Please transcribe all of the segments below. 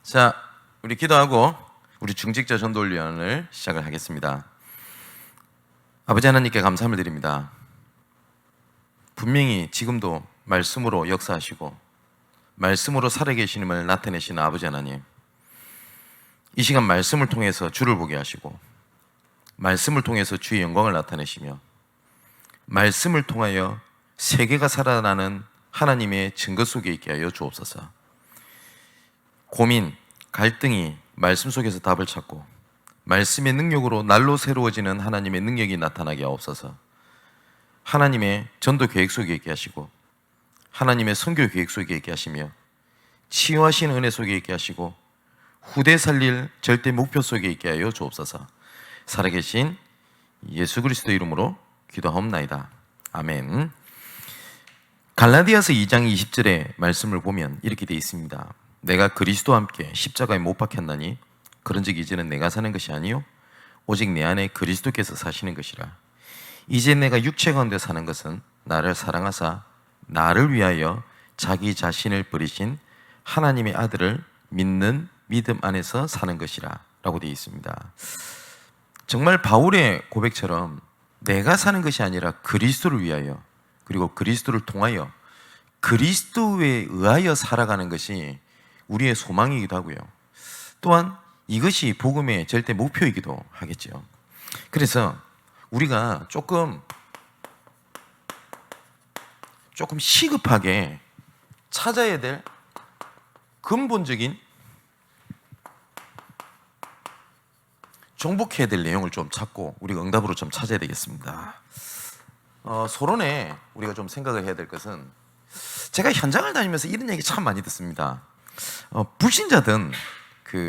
자, 우리 기도하고 우리 중직자 전도훈련을 시작을 하겠습니다. 아버지 하나님께 감사함을 드립니다. 분명히 지금도 말씀으로 역사하시고 말씀으로 살아계시님을 나타내시는 아버지 하나님, 이 시간 말씀을 통해서 주를 보게 하시고 말씀을 통해서 주의 영광을 나타내시며 말씀을 통하여 세계가 살아나는 하나님의 증거 속에 있게 하여 주옵소서. 고민, 갈등이 말씀 속에서 답을 찾고 말씀의 능력으로 날로 새로워지는 하나님의 능력이 나타나게 하옵소서. 하나님의 전도 계획 속에 있게 하시고 하나님의 선교 계획 속에 있게 하시며 치유하신 은혜 속에 있게 하시고 후대 살릴 절대 목표 속에 있게 하여 주옵소서. 살아계신 예수 그리스도 이름으로 기도하옵나이다. 아멘. 갈라디아서 2장 20절의 말씀을 보면 이렇게 되어 있습니다. 내가 그리스도와 함께 십자가에 못 박혔나니 그런즉 이제는 내가 사는 것이 아니요 오직 내 안에 그리스도께서 사시는 것이라. 이제 내가 육체 가운데 사는 것은 나를 사랑하사 나를 위하여 자기 자신을 버리신 하나님의 아들을 믿는 믿음 안에서 사는 것이라 라고 되어 있습니다. 정말 바울의 고백처럼 내가 사는 것이 아니라 그리스도를 위하여, 그리고 그리스도를 통하여 그리스도에 의하여 살아가는 것이 우리의 소망이기도 하고요. 또한 이것이 복음의 절대 목표이기도 하겠죠. 그래서 우리가 조금 시급하게 찾아야 될 근본적인, 정복해야 될 내용을 좀 찾고 우리가 응답으로 좀 찾아야 되겠습니다. 서론에 우리가 좀 생각을 해야 될 것은, 제가 현장을 다니면서 이런 얘기 참 많이 듣습니다. 불신자든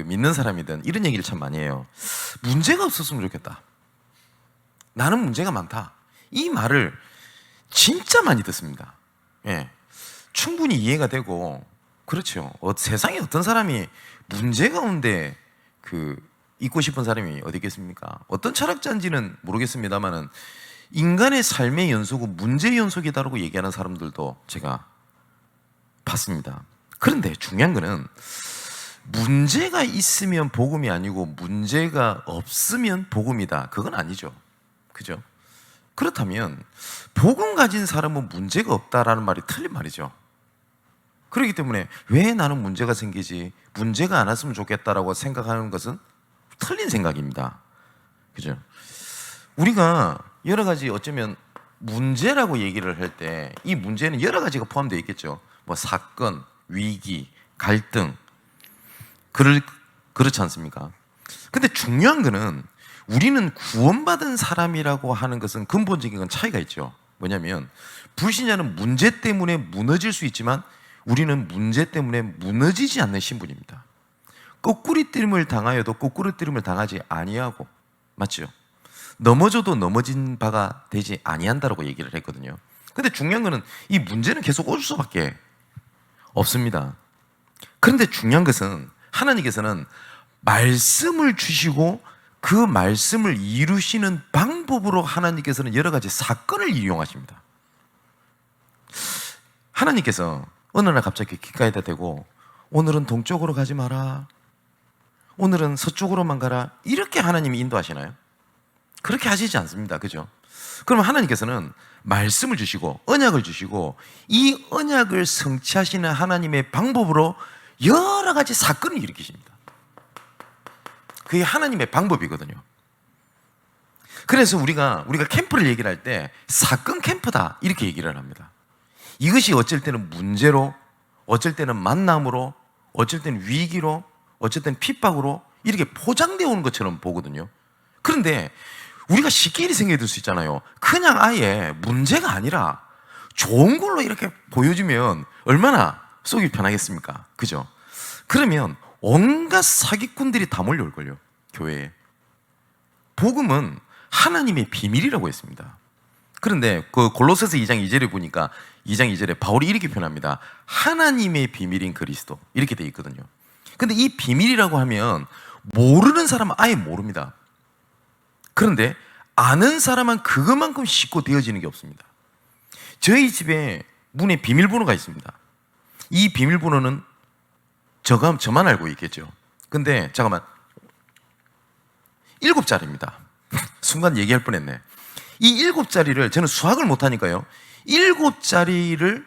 믿는 사람이든 이런 얘기를 참 많이 해요. 문제가 없었으면 좋겠다. 나는 문제가 많다. 이 말을 진짜 많이 듣습니다. 예, 충분히 이해가 되고 그렇죠. 세상에 어떤 사람이 문제 가운데 있고 싶은 사람이 어디 있겠습니까? 어떤 철학자인지는 모르겠습니다만은 인간의 삶의 연속은 문제의 연속이다라고 얘기하는 사람들도 제가 봤습니다. 그런데 중요한 거는 문제가 있으면 복음이 아니고 문제가 없으면 복음이다, 그건 아니죠. 그죠? 그렇다면 복음 가진 사람은 문제가 없다라는 말이 틀린 말이죠. 그렇기 때문에 왜 나는 문제가 생기지, 문제가 안 왔으면 좋겠다라고 생각하는 것은 틀린 생각입니다. 그죠? 우리가 여러 가지 어쩌면 문제라고 얘기를 할 때 이 문제는 여러 가지가 포함되어 있겠죠. 뭐 사건, 위기, 갈등, 그렇지 않습니까? 근데 중요한 거는 우리는 구원받은 사람이라고 하는 것은 근본적인 건 차이가 있죠. 뭐냐면 불신자는 문제 때문에 무너질 수 있지만 우리는 문제 때문에 무너지지 않는 신분입니다. 거꾸리뜨림을 당하여도 거꾸리뜨림을 당하지 아니하고, 맞죠? 넘어져도 넘어진 바가 되지 아니한다라고 얘기를 했거든요. 근데 중요한 거는 이 문제는 계속 올 수밖에 없습니다. 그런데 중요한 것은 하나님께서는 말씀을 주시고 그 말씀을 이루시는 방법으로 하나님께서는 여러 가지 사건을 이용하십니다. 하나님께서 어느 날 갑자기 길가에다 대고 오늘은 동쪽으로 가지 마라, 오늘은 서쪽으로만 가라, 이렇게 하나님이 인도하시나요? 그렇게 하시지 않습니다. 그죠? 그럼 하나님께서는 말씀을 주시고 언약을 주시고 이 언약을 성취하시는 하나님의 방법으로 여러 가지 사건을 일으키십니다. 그게 하나님의 방법이거든요. 그래서 우리가 캠프를 얘기를 할 때 사건 캠프다 이렇게 얘기를 합니다. 이것이 어쩔 때는 문제로, 어쩔 때는 만남으로, 어쩔 때는 위기로, 어쩔 때는 핍박으로 이렇게 포장되어 오는 것처럼 보거든요. 그런데 우리가 쉽게 이렇게 생각이 들 수 있잖아요. 그냥 아예 문제가 아니라 좋은 걸로 이렇게 보여주면 얼마나 속이 편하겠습니까? 그죠? 그러면 온갖 사기꾼들이 다 몰려올걸요, 교회에. 복음은 하나님의 비밀이라고 했습니다. 그런데 골로새서 2장 2절에 보니까 2장 2절에 바울이 이렇게 표현합니다. 하나님의 비밀인 그리스도, 이렇게 돼 있거든요. 근데 이 비밀이라고 하면 모르는 사람은 아예 모릅니다. 그런데 아는 사람은 그것만큼 쉽고 되어지는 게 없습니다. 저희 집에 문에 비밀번호가 있습니다. 이 비밀번호는 저만 알고 있겠죠. 근데 잠깐만, 7자리입니다. 순간 얘기할 뻔했네. 이 7자리를 저는 수학을 못하니까요. 7자리를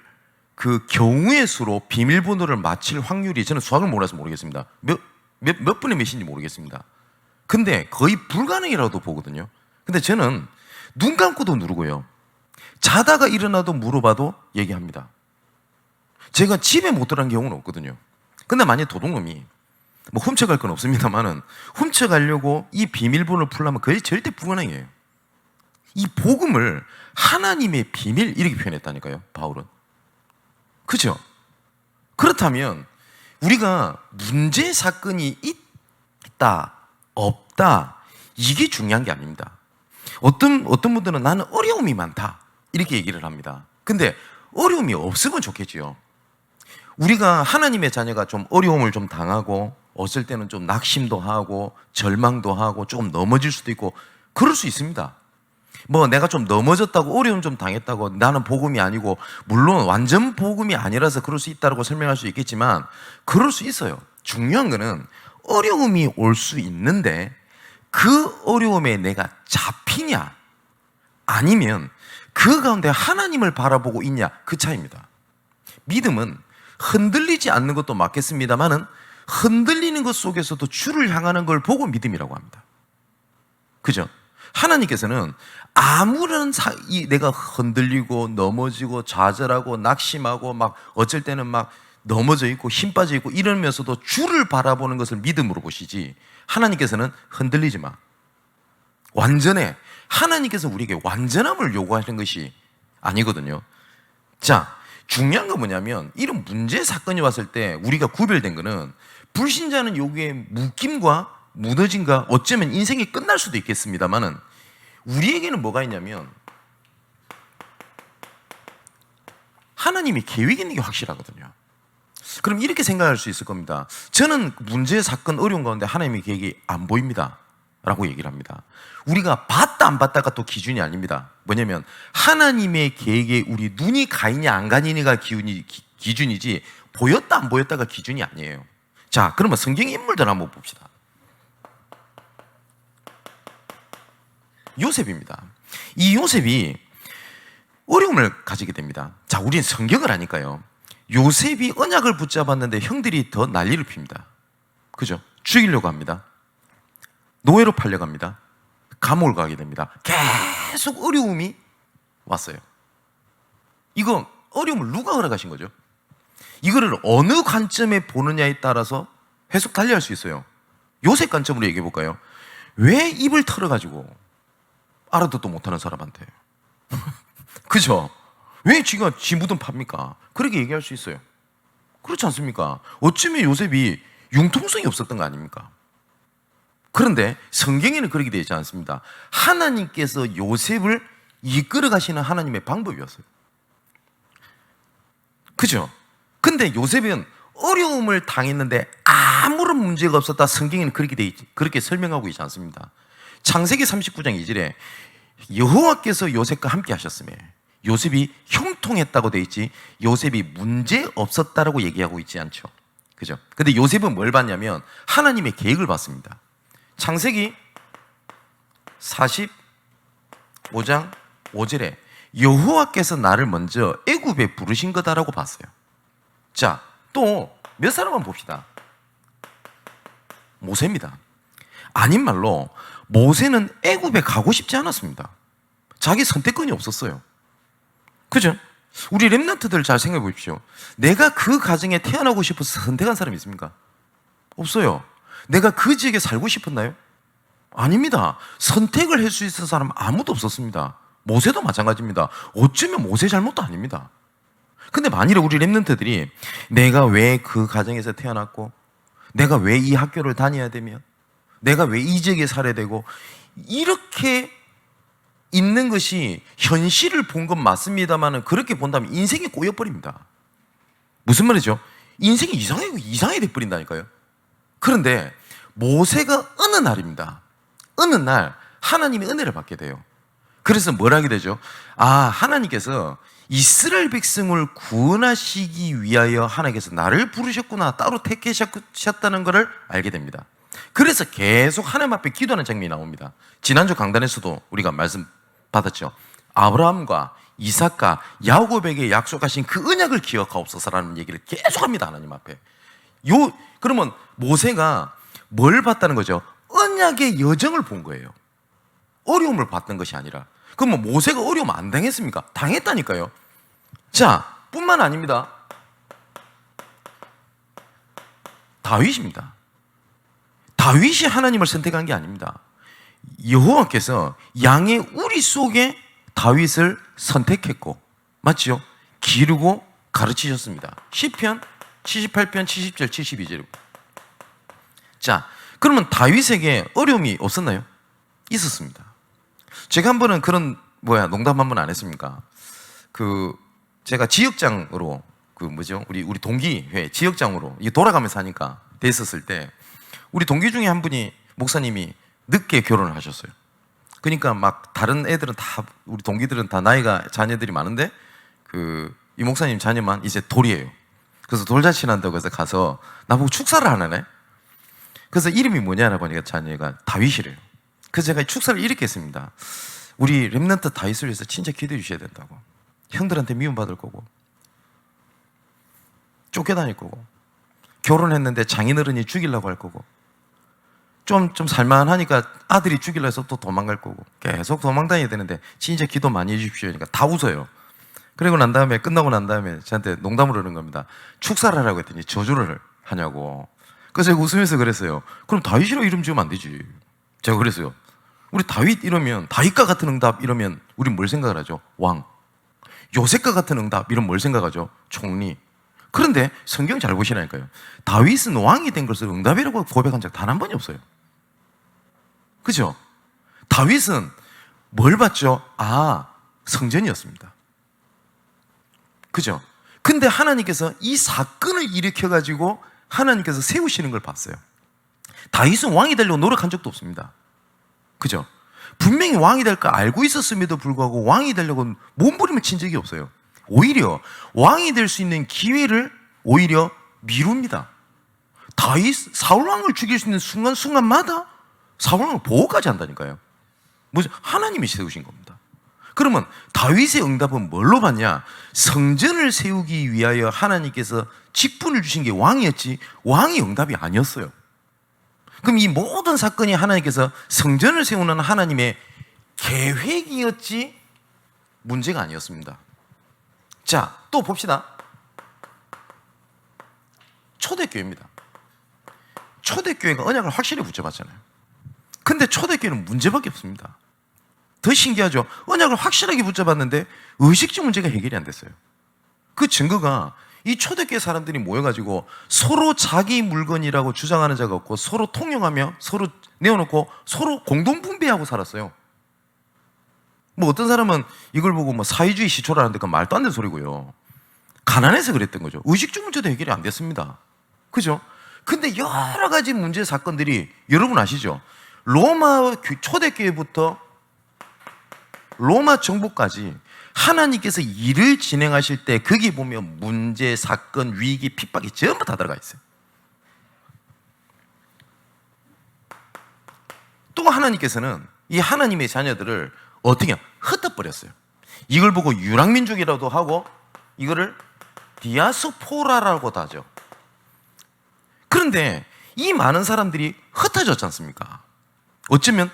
그 경우의 수로 비밀번호를 맞힐 확률이, 저는 수학을 몰라서 모르겠습니다. 몇 분의 몇인지 모르겠습니다. 근데 거의 불가능이라도 보거든요. 근데 저는 눈 감고도 누르고요. 자다가 일어나도 물어봐도 얘기합니다. 제가 집에 못 들어간 경우는 없거든요. 근데 만약 도둑놈이 뭐 훔쳐갈 건 없습니다만은 훔쳐가려고 이 비밀번호를 풀려면 그게 절대 불가능해요. 이 복음을 하나님의 비밀 이렇게 표현했다니까요, 바울은. 그죠? 그렇다면 우리가 문제 사건이 있다, 없다, 이게 중요한 게 아닙니다. 어떤 분들은 나는 어려움이 많다 이렇게 얘기를 합니다. 근데 어려움이 없으면 좋겠지요. 우리가 하나님의 자녀가 좀 어려움을 좀 당하고 어떨 때는 좀 낙심도 하고 절망도 하고 조금 넘어질 수도 있고 그럴 수 있습니다. 뭐 내가 좀 넘어졌다고 어려움 좀 당했다고 나는 복음이 아니고, 물론 완전 복음이 아니라서 그럴 수 있다고 설명할 수 있겠지만 그럴 수 있어요. 중요한 거는 어려움이 올 수 있는데 그 어려움에 내가 잡히냐 아니면 그 가운데 하나님을 바라보고 있냐, 그 차이입니다. 믿음은 흔들리지 않는 것도 맞겠습니다만은 흔들리는 것 속에서도 주를 향하는 걸 보고 믿음이라고 합니다. 그죠? 하나님께서는 아무런 내가 흔들리고 넘어지고 좌절하고 낙심하고 막 어쩔 때는 막 넘어져 있고 힘 빠져 있고 이러면서도 주를 바라보는 것을 믿음으로 보시지, 하나님께서는 흔들리지 마, 완전해, 하나님께서 우리에게 완전함을 요구하시는 것이 아니거든요. 자, 중요한 건 뭐냐면 이런 문제 사건이 왔을 때 우리가 구별된 거는, 불신자는 여기에 묶임과 무너짐과 어쩌면 인생이 끝날 수도 있겠습니다만은 우리에게는 뭐가 있냐면 하나님이 계획이 있는 게 확실하거든요. 그럼 이렇게 생각할 수 있을 겁니다. 저는 문제, 사건, 어려운 가운데 하나님의 계획이 안 보입니다 라고 얘기를 합니다. 우리가 봤다 안 봤다가 또 기준이 아닙니다. 뭐냐면 하나님의 계획에 우리 눈이 가 있냐 안 가느냐가 기준이지 보였다 안 보였다가 기준이 아니에요. 자, 그러면 성경 인물들 한번 봅시다. 요셉입니다. 이 요셉이 어려움을 가지게 됩니다. 자, 우리는 성경을 아니까요. 요셉이 언약을 붙잡았는데 형들이 더 난리를 핍니다. 그죠? 죽이려고 합니다. 노예로 팔려갑니다. 감옥을 가게 됩니다. 계속 어려움이 왔어요. 이거 어려움을 누가 허락하신 거죠? 이거를 어느 관점에 보느냐에 따라서 해석 달리할 수 있어요. 요셉 관점으로 얘기해 볼까요? 왜 입을 털어가지고 알아듣도 못하는 사람한테 그죠? 왜 지가 지 무덤 팝니까? 그렇게 얘기할 수 있어요. 그렇지 않습니까? 어쩌면 요셉이 융통성이 없었던 거 아닙니까? 그런데 성경에는 그렇게 되어 있지 않습니다. 하나님께서 요셉을 이끌어 가시는 하나님의 방법이었어요. 그죠? 근데 요셉은 어려움을 당했는데 아무런 문제가 없었다. 성경에는 그렇게 돼 있지, 그렇게 설명하고 있지 않습니다. 창세기 39장 2절에 여호와께서 요셉과 함께 하셨으며 요셉이 형통했다고 돼 있지, 요셉이 문제 없었다라고 얘기하고 있지 않죠. 그죠? 근데 요셉은 뭘 봤냐면 하나님의 계획을 봤습니다. 창세기 45장 5절에 여호와께서 나를 먼저 애굽에 부르신 거다라고 봤어요. 자, 또 몇 사람만 봅시다. 모세입니다. 아닌 말로 모세는 애굽에 가고 싶지 않았습니다. 자기 선택권이 없었어요. 그죠? 우리 렘넌트들 잘 생각해 보십시오. 내가 그 가정에 태어나고 싶어서 선택한 사람이 있습니까? 없어요. 내가 그 지역에 살고 싶었나요? 아닙니다. 선택을 할 수 있는 사람 아무도 없었습니다. 모세도 마찬가지입니다. 어쩌면 모세 잘못도 아닙니다. 근데 만일에 우리 렘넌트들이 내가 왜 그 가정에서 태어났고, 내가 왜 이 학교를 다녀야 되며, 내가 왜 이 지역에 살아야 되고, 이렇게 있는 것이 현실을 본 건 맞습니다만 그렇게 본다면 인생이 꼬여버립니다. 무슨 말이죠? 인생이 이상하게 돼버린다니까요. 그런데 모세가 어느 날입니다. 어느 날 하나님의 은혜를 받게 돼요. 그래서 뭘 하게 되죠? 아, 하나님께서 이스라엘 백성을 구원하시기 위하여 하나님께서 나를 부르셨구나, 따로 택하셨다는 것을 알게 됩니다. 그래서 계속 하나님 앞에 기도하는 장면이 나옵니다. 지난주 강단에서도 우리가 말씀 받았죠. 아브라함과 이삭과 야곱에게 약속하신 그 언약을 기억하옵소서라는 얘기를 계속합니다. 하나님 앞에. 그러면 모세가 뭘 봤다는 거죠? 언약의 여정을 본 거예요. 어려움을 봤던 것이 아니라. 그러면 모세가 어려움 안 당했습니까? 당했다니까요. 자, 뿐만 아닙니다. 다윗입니다. 다윗이 하나님을 선택한 게 아닙니다. 여호와께서 양의 우리 속에 다윗을 선택했고, 맞죠? 기르고 가르치셨습니다. 시편 78편 70절 72절. 자, 그러면 다윗에게 어려움이 없었나요? 있었습니다. 제가 한 번은 그런 농담 한 번 안 했습니까? 제가 지역장으로 우리 동기회 지역장으로 돌아가면서 하니까 됐었을 때 우리 동기 중에 한 분이 목사님이 늦게 결혼을 하셨어요. 그러니까 막 다른 애들은 다, 우리 동기들은 다 나이가 자녀들이 많은데 이 목사님 자녀만 이제 돌이에요. 그래서 돌잔치한다고 해서 가서 나보고 축사를 하나네. 그래서 이름이 뭐냐라고 보니까 자녀가 다윗이래요. 그래서 제가 축사를 이렇게 했습니다. 우리 렘넌트 다윗을 위해서 진짜 기도해 주셔야 된다고. 형들한테 미움받을 거고, 쫓겨다닐 거고, 결혼했는데 장인어른이 죽이려고 할 거고, 좀 살만하니까 아들이 죽이려 해서 또 도망갈 거고, 계속 도망다녀야 되는데 진짜 기도 많이 해주십시오. 그러니까 다 웃어요. 그리고 난 다음에, 끝나고 난 다음에 저한테 농담으로 그러는 겁니다. 축사를 하라고 했더니 저주를 하냐고. 그래서 제가 웃으면서 그랬어요. 그럼 다윗이라고 이름 지으면 안 되지. 제가 그랬어요. 우리 다윗 이러면, 다윗과 같은 응답 이러면 우린 뭘 생각을 하죠? 왕. 요셉과 같은 응답 이러면 뭘 생각하죠? 총리. 그런데 성경 잘 보시라니까요. 다윗은 왕이 된 것을 응답이라고 고백한 적 단 한 번이 없어요. 그죠? 다윗은 뭘 봤죠? 성전이었습니다. 그죠? 근데 하나님께서 이 사건을 일으켜가지고 하나님께서 세우시는 걸 봤어요. 다윗은 왕이 되려고 노력한 적도 없습니다. 그죠? 분명히 왕이 될 거 알고 있었음에도 불구하고 왕이 되려고 몸부림을 친 적이 없어요. 오히려 왕이 될 수 있는 기회를 오히려 미룹니다. 다윗, 사울왕을 죽일 수 있는 순간순간마다 사울왕을 보호까지 한다니까요. 하나님이 세우신 겁니다. 그러면 다윗의 응답은 뭘로 봤냐? 성전을 세우기 위하여 하나님께서 직분을 주신 게 왕이었지, 왕이 응답이 아니었어요. 그럼 이 모든 사건이 하나님께서 성전을 세우는 하나님의 계획이었지 문제가 아니었습니다. 자, 또 봅시다. 초대교회입니다. 초대교회가 언약을 확실히 붙잡았잖아요. 근데 초대교회는 문제밖에 없습니다. 더 신기하죠? 언약을 확실하게 붙잡았는데 의식주 문제가 해결이 안 됐어요. 그 증거가 이 초대교회 사람들이 모여가지고 서로 자기 물건이라고 주장하는 자가 없고 서로 통용하며 서로 내어놓고 서로 공동분배하고 살았어요. 어떤 사람은 이걸 보고 사회주의 시초라는데 그건 말도 안 되는 소리고요. 가난해서 그랬던 거죠. 의식주 문제도 해결이 안 됐습니다. 그죠? 근데 여러 가지 문제 사건들이 여러분 아시죠? 로마 초대교회부터 로마 정부까지 하나님께서 일을 진행하실 때 거기 보면 문제, 사건, 위기, 핍박이 전부 다 들어가 있어요. 또 하나님께서는 이 하나님의 자녀들을 어떻게 흩어버렸어요. 이걸 보고 유랑민족이라도 하고 이거를 디아스포라라고도 하죠. 그런데 이 많은 사람들이 흩어졌지 않습니까? 어쩌면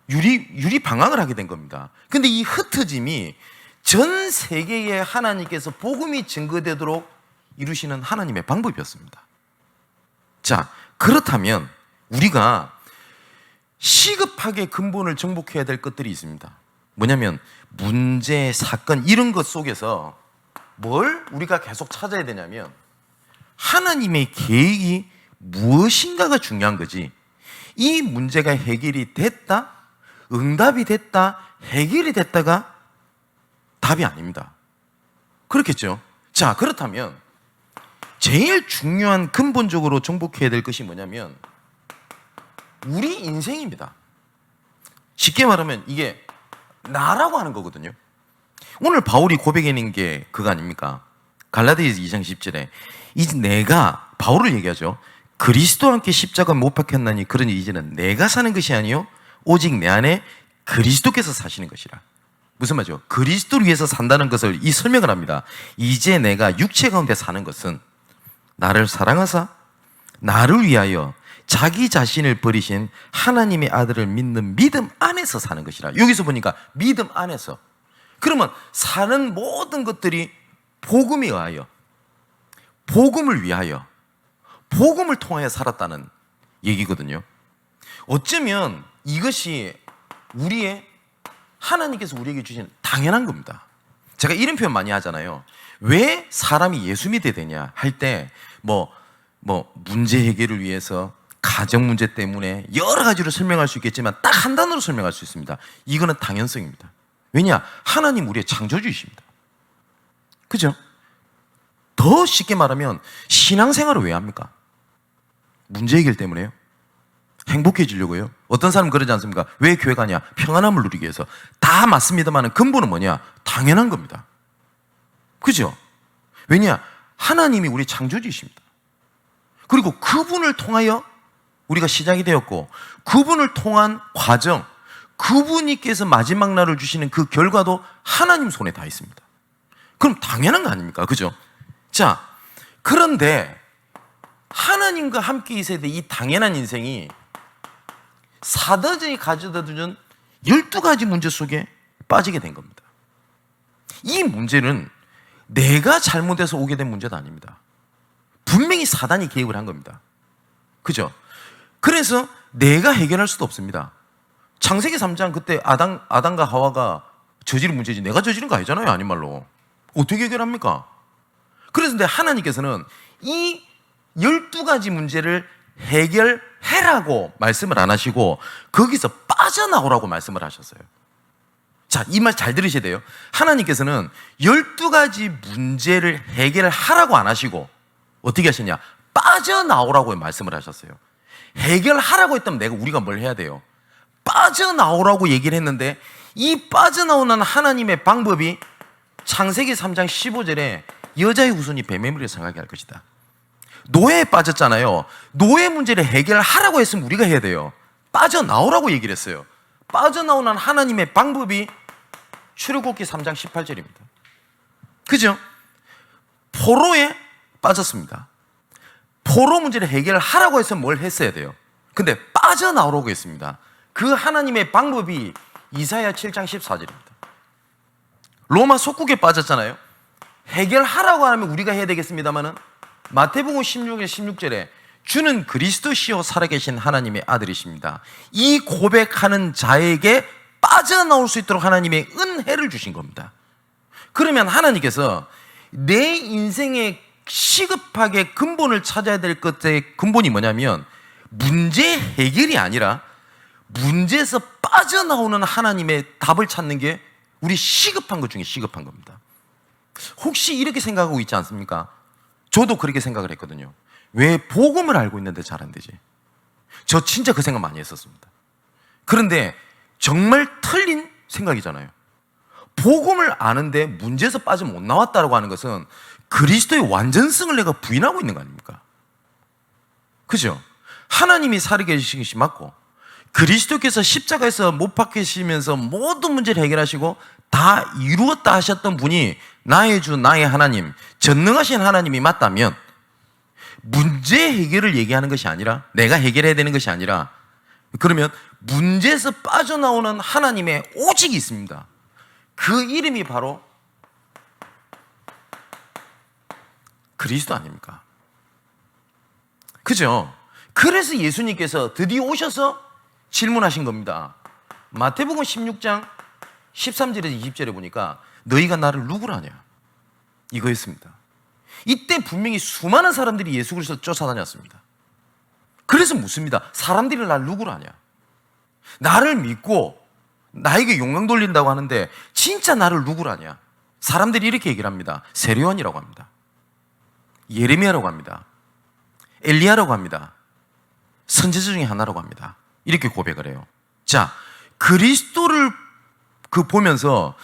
유리방황을 하게 된 겁니다. 근데 이 흩어짐이 전 세계에 하나님께서 복음이 증거되도록 이루시는 하나님의 방법이었습니다. 자, 그렇다면 우리가 시급하게 근본을 정복해야 될 것들이 있습니다. 뭐냐면 문제, 사건 이런 것 속에서 뭘 우리가 계속 찾아야 되냐면 하나님의 계획이 무엇인가가 중요한 거지, 이 문제가 해결이 됐다, 응답이 됐다, 해결이 됐다가 답이 아닙니다. 그렇겠죠? 자, 그렇다면 제일 중요한 근본적으로 정복해야 될 것이 뭐냐면 우리 인생입니다. 쉽게 말하면 이게 나라고 하는 거거든요. 오늘 바울이 고백하는 게 그거 아닙니까? 갈라디아서 2장 10절에 이제 내가, 바울을 얘기하죠. 그리스도와 함께 십자가 못 박혔나니 그러니 이제는 내가 사는 것이 아니요 오직 내 안에 그리스도께서 사시는 것이라. 무슨 말이죠? 그리스도를 위해서 산다는 것을 이 설명을 합니다. 이제 내가 육체 가운데 사는 것은 나를 사랑하사 나를 위하여 자기 자신을 버리신 하나님의 아들을 믿는 믿음 안에서 사는 것이라. 여기서 보니까 믿음 안에서. 그러면 사는 모든 것들이 복음에 의하여, 복음을 위하여, 복음을 통하여 살았다는 얘기거든요. 어쩌면 이것이 우리의, 하나님께서 우리에게 주신 당연한 겁니다. 제가 이런 표현 많이 하잖아요. 왜 사람이 예수 믿어야 되냐 할 때 문제 해결을 위해서, 가정 문제 때문에 여러 가지로 설명할 수 있겠지만 딱 한 단어로 설명할 수 있습니다. 이거는 당연성입니다. 왜냐? 하나님 우리의 창조주이십니다. 그죠? 더 쉽게 말하면 신앙생활을 왜 합니까? 문제 해결 때문에요? 행복해지려고요? 어떤 사람은 그러지 않습니까? 왜 교회 가냐? 평안함을 누리기 위해서. 다 맞습니다만 근본은 뭐냐? 당연한 겁니다. 그죠? 왜냐? 하나님이 우리 창조주이십니다. 그리고 그분을 통하여 우리가 시작이 되었고, 그분을 통한 과정, 그분께서 마지막 날을 주시는 그 결과도 하나님 손에 다 있습니다. 그럼 당연한 거 아닙니까? 그죠? 자, 그런데 하나님과 함께 있어야 될 이 당연한 인생이 사도전이 가져다 주는 12가지 문제 속에 빠지게 된 겁니다. 이 문제는 내가 잘못해서 오게 된 문제도 아닙니다. 분명히 사단이 개입을 한 겁니다. 그죠? 그래서 내가 해결할 수도 없습니다. 창세기 3장 그때 아담과 하와가 저지른 문제지 내가 저지른 거 아니잖아요. 아닌 말로. 어떻게 해결합니까? 그래서 근데 하나님께서는 이 12가지 문제를 해결해라고 말씀을 안 하시고 거기서 빠져나오라고 말씀을 하셨어요. 자, 이 말 잘 들으셔야 돼요. 하나님께서는 12가지 문제를 해결하라고 안 하시고 어떻게 하셨냐? 빠져나오라고 말씀을 하셨어요. 해결하라고 했다면 우리가 뭘 해야 돼요? 빠져나오라고 얘기를 했는데 이 빠져나오는 하나님의 방법이 창세기 3장 15절에 여자의 후손이 뱀의 머리를 상하게 할 것이다. 노예에 빠졌잖아요. 노예 문제를 해결하라고 했으면 우리가 해야 돼요. 빠져나오라고 얘기를 했어요. 빠져나오는 하나님의 방법이 출애굽기 3장 18절입니다. 그죠? 포로에 빠졌습니다. 포로 문제를 해결하라고 해서 뭘 했어야 돼요? 근데 빠져나오라고 했습니다. 그 하나님의 방법이 이사야 7장 14절입니다. 로마 속국에 빠졌잖아요. 해결하라고 하면 우리가 해야 되겠습니다만은 마태복음 16장 16절에 주는 그리스도시요 살아계신 하나님의 아들이십니다. 이 고백하는 자에게 빠져나올 수 있도록 하나님의 은혜를 주신 겁니다. 그러면 하나님께서 내 인생에 시급하게 근본을 찾아야 될 것의 근본이 뭐냐면 문제 해결이 아니라 문제에서 빠져나오는 하나님의 답을 찾는 게 우리 시급한 것 중에 시급한 겁니다. 혹시 이렇게 생각하고 있지 않습니까? 저도 그렇게 생각을 했거든요. 왜 복음을 알고 있는데 잘 안 되지? 저 진짜 그 생각 많이 했었습니다. 그런데 정말 틀린 생각이잖아요. 복음을 아는데 문제에서 빠져 못 나왔다고 하는 것은 그리스도의 완전성을 내가 부인하고 있는 거 아닙니까? 그죠? 하나님이 살아계신 것이 맞고 그리스도께서 십자가에서 못 박히시면서 모든 문제를 해결하시고 다 이루었다 하셨던 분이 나의 주 나의 하나님, 전능하신 하나님이 맞다면 문제 해결을 얘기하는 것이 아니라 내가 해결해야 되는 것이 아니라 그러면 문제에서 빠져나오는 하나님의 오직이 있습니다. 그 이름이 바로 그리스도 아닙니까? 그죠? 그래서 예수님께서 드디어 오셔서 질문하신 겁니다. 마태복음 16장 13절에서 20절에 보니까 너희가 나를 누구라 하냐? 이거였습니다. 이때 분명히 수많은 사람들이 예수 그리스도를 쫓아다녔습니다. 그래서 묻습니다. 사람들이 나를 누구라 하냐? 나를 믿고 나에게 영광 돌린다고 하는데 진짜 나를 누구라 하냐? 사람들이 이렇게 얘기를 합니다. 세례요한이라고 합니다. 예레미야라고 합니다. 엘리야라고 합니다. 선지자 중에 하나라고 합니다. 이렇게 고백을 해요. 자, 그리스도를 보면서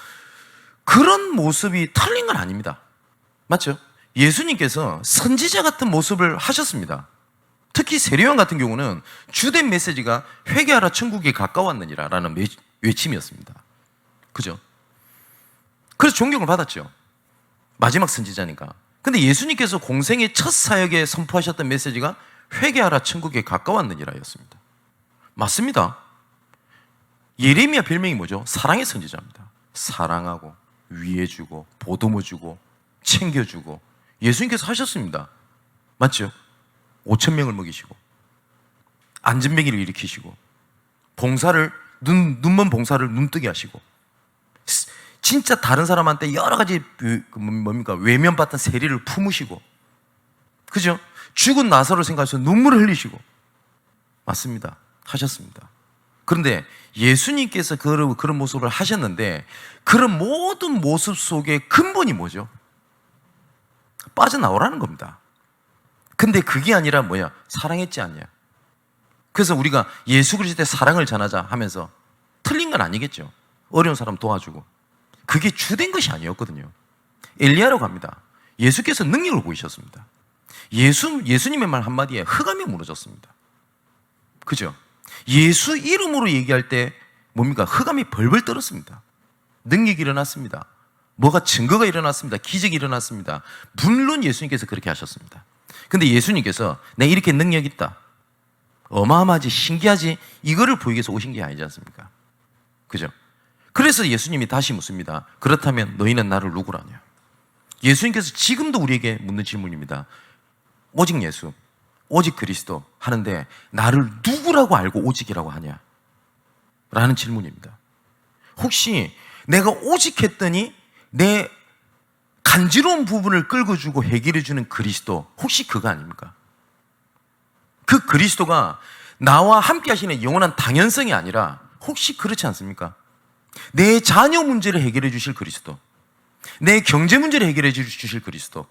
그런 모습이 틀린 건 아닙니다. 맞죠? 예수님께서 선지자 같은 모습을 하셨습니다. 특히 세례요한 같은 경우는 주된 메시지가 회개하라 천국이 가까웠느니라 라는 외침이었습니다. 그죠? 그래서 존경을 받았죠. 마지막 선지자니까. 근데 예수님께서 공생의 첫 사역에 선포하셨던 메시지가 회개하라 천국에 가까웠느니라 였습니다. 맞습니다. 예레미야 별명이 뭐죠? 사랑의 선지자입니다. 사랑하고 위해주고 보듬어주고 챙겨주고 예수님께서 하셨습니다. 맞죠? 5,000명을 먹이시고 안전병기를 일으키시고 봉사를 눈먼 봉사를 눈뜨게 하시고 진짜 다른 사람한테 여러 가지 뭡니까 외면받던 세리를 품으시고 그죠? 죽은 나사로를 생각해서 눈물을 흘리시고 맞습니다. 하셨습니다. 그런데 예수님께서 그런 모습을 하셨는데 그런 모든 모습 속에 근본이 뭐죠? 빠져나오라는 겁니다. 근데 그게 아니라 뭐야? 사랑했지 않냐? 그래서 우리가 예수 그리스도의 사랑을 전하자 하면서 틀린 건 아니겠죠. 어려운 사람 도와주고 그게 주된 것이 아니었거든요. 엘리야라고 합니다. 예수께서 능력을 보이셨습니다. 예수님의 말 한마디에 흑암이 무너졌습니다. 그죠? 예수 이름으로 얘기할 때 뭡니까? 흑암이 벌벌 떨었습니다. 능력이 일어났습니다. 뭐가 증거가 일어났습니다. 기적이 일어났습니다. 물론 예수님께서 그렇게 하셨습니다. 근데 예수님께서 내가 이렇게 능력 있다. 어마어마하지, 신기하지, 이거를 보이기 위해서 오신 게 아니지 않습니까? 그죠? 그래서 예수님이 다시 묻습니다. 그렇다면 너희는 나를 누구라냐? 예수님께서 지금도 우리에게 묻는 질문입니다. 오직 예수, 오직 그리스도 하는데 나를 누구라고 알고 오직이라고 하냐? 라는 질문입니다. 혹시 내가 오직 했더니 내 간지러운 부분을 끌고주고 해결해주는 그리스도 혹시 그거 아닙니까? 그 그리스도가 나와 함께 하시는 영원한 당연성이 아니라 혹시 그렇지 않습니까? 내 자녀 문제를 해결해 주실 그리스도, 내 경제 문제를 해결해 주실 그리스도,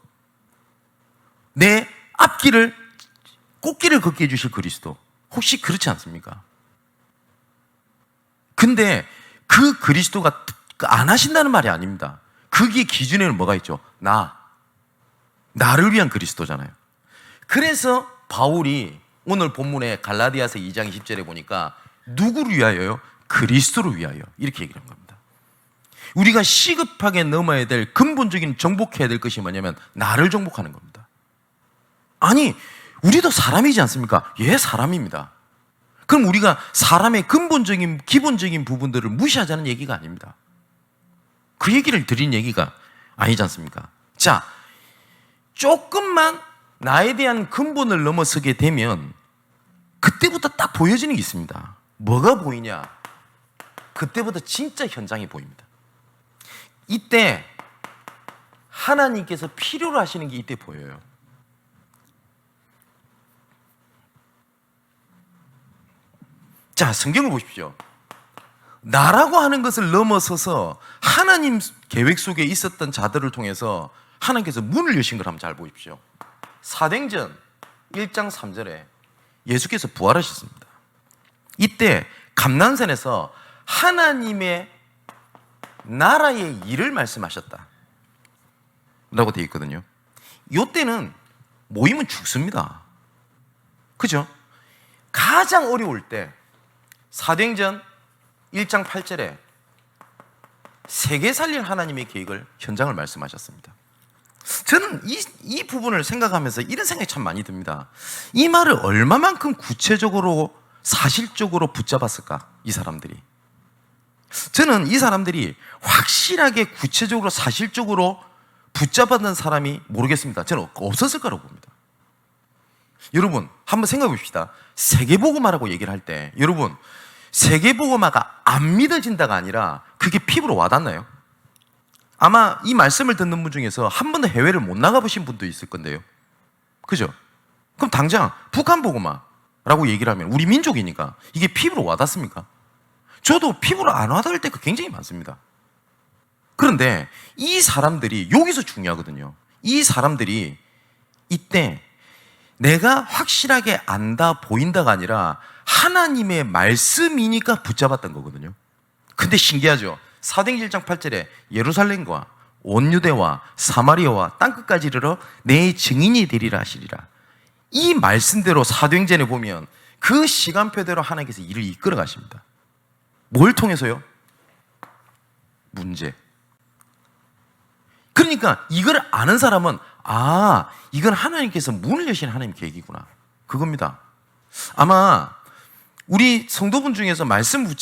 내 앞길을 꽃길을 걷게 해주실 그리스도 혹시 그렇지 않습니까? 근데 그 그리스도가 안 하신다는 말이 아닙니다. 그게 기준에는 뭐가 있죠? 나를 위한 그리스도잖아요. 그래서 바울이 오늘 본문에 갈라디아서 2장 20절에 보니까 누구를 위하여요? 그리스도를 위하여 이렇게 얘기를 한 겁니다. 우리가 시급하게 넘어야 될 근본적인 정복해야 될 것이 뭐냐면 나를 정복하는 겁니다. 아니 우리도 사람이지 않습니까? 예, 사람입니다. 그럼 우리가 사람의 근본적인 기본적인 부분들을 무시하자는 얘기가 아닙니다. 그 얘기를 드린 얘기가 아니지 않습니까? 자, 조금만 나에 대한 근본을 넘어서게 되면 그때부터 딱 보여지는 게 있습니다. 뭐가 보이냐? 그때부터 진짜 현장이 보입니다. 이때 하나님께서 필요로 하시는 게 이때 보여요. 자, 성경을 보십시오. 나라고 하는 것을 넘어서서 하나님 계획 속에 있었던 자들을 통해서 하나님께서 문을 여신 걸 한번 잘 보십시오. 사도행전 1장 3절에 예수께서 부활하셨습니다. 이때 감난산에서 하나님의 나라의 일을 말씀하셨다 라고 되어 있거든요. 이때는 모이면 죽습니다. 그죠? 가장 어려울 때 사도행전 1장 8절에 세계 살릴 하나님의 계획을 현장을 말씀하셨습니다. 저는 이 부분을 생각하면서 이런 생각이 참 많이 듭니다. 이 말을 얼마만큼 구체적으로 사실적으로 붙잡았을까? 이 사람들이. 저는 이 사람들이 확실하게 구체적으로 사실적으로 붙잡았던 사람이 모르겠습니다. 저는 없었을 거라고 봅니다. 여러분 한번 생각해 봅시다. 세계복음화라고 얘기를 할 때 여러분 세계복음화가 안 믿어진다가 아니라 그게 피부로 와닿나요? 아마 이 말씀을 듣는 분 중에서 한 번도 해외를 못 나가보신 분도 있을 건데요. 그죠? 그럼 당장 북한 복음화라고 얘기를 하면 우리 민족이니까 이게 피부로 와닿습니까? 저도 피부로 안 와닿을 때가 굉장히 많습니다. 그런데 이 사람들이 여기서 중요하거든요. 이 사람들이 이때 내가 확실하게 안다 보인다가 아니라 하나님의 말씀이니까 붙잡았던 거거든요. 근데 신기하죠? 사도행전 1장 8절에 예루살렘과 온 유대와 사마리아와 땅끝까지 이르러 내 증인이 되리라 하시리라. 이 말씀대로 사도행전에 보면 그 시간표대로 하나님께서 일을 이끌어 가십니다. 뭘 통해서요? 문제. 그러니까 이걸 아는 사람은 이건 하나님께서 문을 여신 하나님 계획이구나, 그겁니다. 아마 우리 성도분 중에서 말씀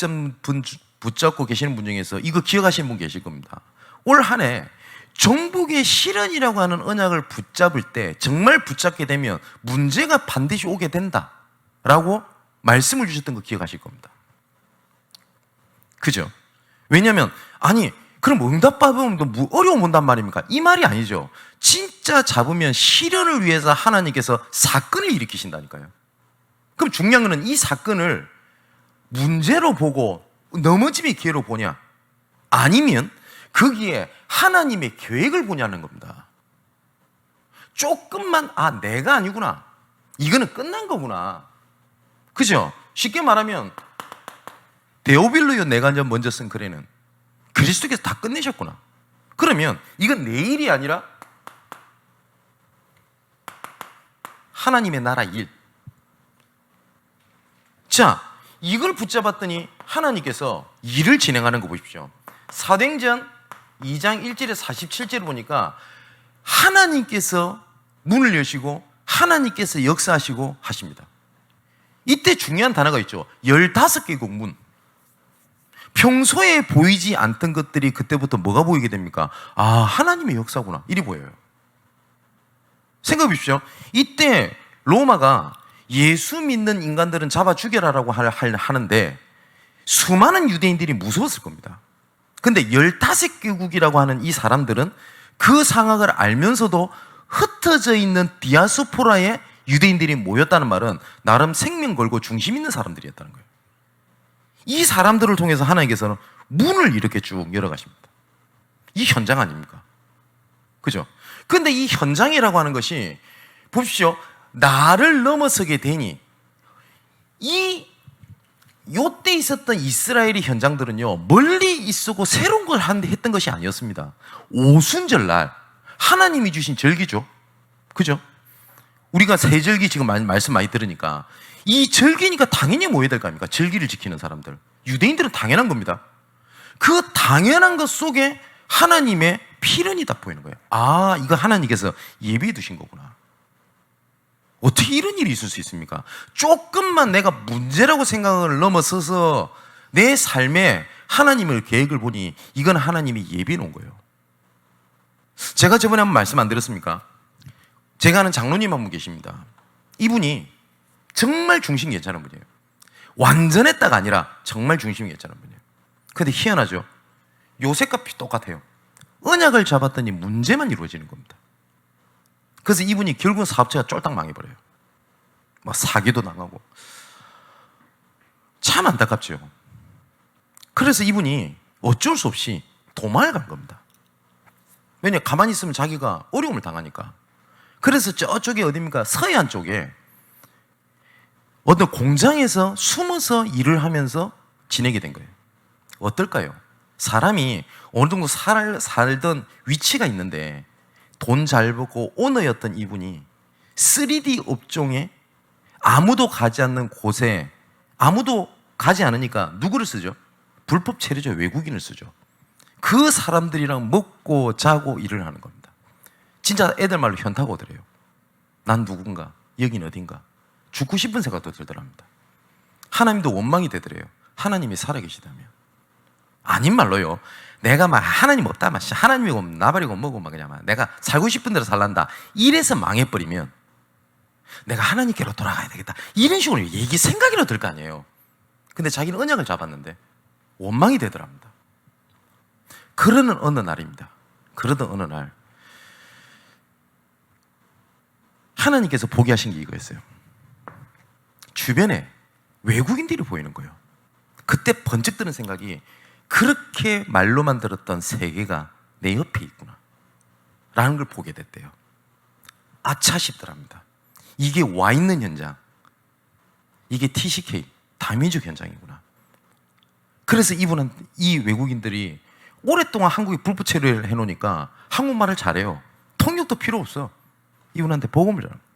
붙잡고 계시는 분 중에서 이거 기억하시는 분 계실 겁니다. 올 한 해 정복의 실현이라고 하는 언약을 붙잡을 때 정말 붙잡게 되면 문제가 반드시 오게 된다라고 말씀을 주셨던 거 기억하실 겁니다. 그죠? 왜냐하면 그럼 응답 받으면 어려움 온단 말입니까? 이 말이 아니죠. 진짜 잡으면 실현을 위해서 하나님께서 사건을 일으키신다니까요. 그럼 중요한 것은 이 사건을 문제로 보고 넘어짐의 기회로 보냐, 아니면 거기에 하나님의 계획을 보냐는 겁니다. 조금만 내가 아니구나, 이거는 끝난 거구나, 그죠? 쉽게 말하면 데오빌로요 내가 먼저 쓴 글에는 그리스도께서 다 끝내셨구나. 그러면 이건 내 일이 아니라 하나님의 나라 일. 자, 이걸 붙잡았더니 하나님께서 일을 진행하는 거 보십시오. 사도행전 2장 1절에 47절을 보니까 하나님께서 문을 여시고 하나님께서 역사하시고 하십니다. 이때 중요한 단어가 있죠. 15개국 문. 평소에 보이지 않던 것들이 그때부터 뭐가 보이게 됩니까? 하나님의 역사구나, 이리 보여요. 생각해 보십시오. 이때 로마가 예수 믿는 인간들은 잡아 죽여라라고 하는데 수많은 유대인들이 무서웠을 겁니다. 근데 15개국이라고 하는 이 사람들은 그 상황을 알면서도 흩어져 있는 디아스포라의 유대인들이 모였다는 말은 나름 생명 걸고 중심 있는 사람들이었다는 거예요. 이 사람들을 통해서 하나님께서는 문을 이렇게 쭉 열어가십니다. 이 현장 아닙니까? 그죠? 근데 이 현장이라고 하는 것이 보십시오. 나를 넘어서게 되니 요때 있었던 이스라엘의 현장들은요, 멀리 있었고 새로운 걸 했던 것이 아니었습니다. 오순절날 하나님이 주신 절기죠. 그죠? 우리가 세절기 지금 말씀 많이 들으니까 이 절기니까 당연히 모여야 될 거 아닙니까? 절기를 지키는 사람들. 유대인들은 당연한 겁니다. 그 당연한 것 속에 하나님의 필연이 딱 보이는 거예요. 이거 하나님께서 예비해 두신 거구나. 어떻게 이런 일이 있을 수 있습니까? 조금만 내가 문제라고 생각을 넘어서서 내 삶에 하나님의 계획을 보니 이건 하나님이 예비해 놓은 거예요. 제가 저번에 한번 말씀 안 드렸습니까? 제가 아는 장로님 한 분 계십니다. 이분이 정말 중심이 괜찮은 분이에요. 완전했다가 아니라 정말 중심이 괜찮은 분이에요. 근데 희한하죠? 요셉과 똑같아요. 언약을 잡았더니 문제만 이루어지는 겁니다. 그래서 이분이 결국은 사업체가 쫄딱 망해버려요. 막 사기도 당하고. 참 안타깝죠. 그래서 이분이 어쩔 수 없이 도망을 간 겁니다. 왜냐, 가만히 있으면 자기가 어려움을 당하니까. 그래서 저쪽에 어디입니까? 서해안 쪽에 어떤 공장에서 숨어서 일을 하면서 지내게 된 거예요. 어떨까요? 사람이 어느 정도 살던 위치가 있는데 돈 잘 벌고 오너였던 이분이 3D 업종에 아무도 가지 않는 곳에 아무도 가지 않으니까 누구를 쓰죠? 불법 체류자 외국인을 쓰죠. 그 사람들이랑 먹고 자고 일을 하는 겁니다. 진짜 애들 말로 현타가 오더래요. 난 누군가, 여긴 어딘가. 죽고 싶은 생각도 들더랍니다. 하나님도 원망이 되더래요. 하나님이 살아계시다면. 아닌 말로요. 내가 막 하나님 없다, 막 하나님이고 나발이고 뭐고 막 그냥 막 내가 살고 싶은 대로 살란다. 이래서 망해버리면 내가 하나님께로 돌아가야 되겠다. 이런 식으로 얘기 생각이라도 들 거 아니에요. 근데 자기는 언약을 잡았는데 원망이 되더랍니다. 그러는 어느 날입니다. 그러던 어느 날 하나님께서 보게 하신 게 이거였어요. 주변에 외국인들이 보이는 거예요. 그때 번쩍 드는 생각이 그렇게 말로만 들었던 세계가 내 옆에 있구나 라는 걸 보게 됐대요. 아차 싶더랍니다. 이게 와 있는 현장, 이게 TCK 다민족 현장이구나. 그래서 이 외국인들이 오랫동안 한국에 불법 체류를 해놓으니까 한국말을 잘해요. 통역도 필요 없어. 이분한테 복음을 전합니다.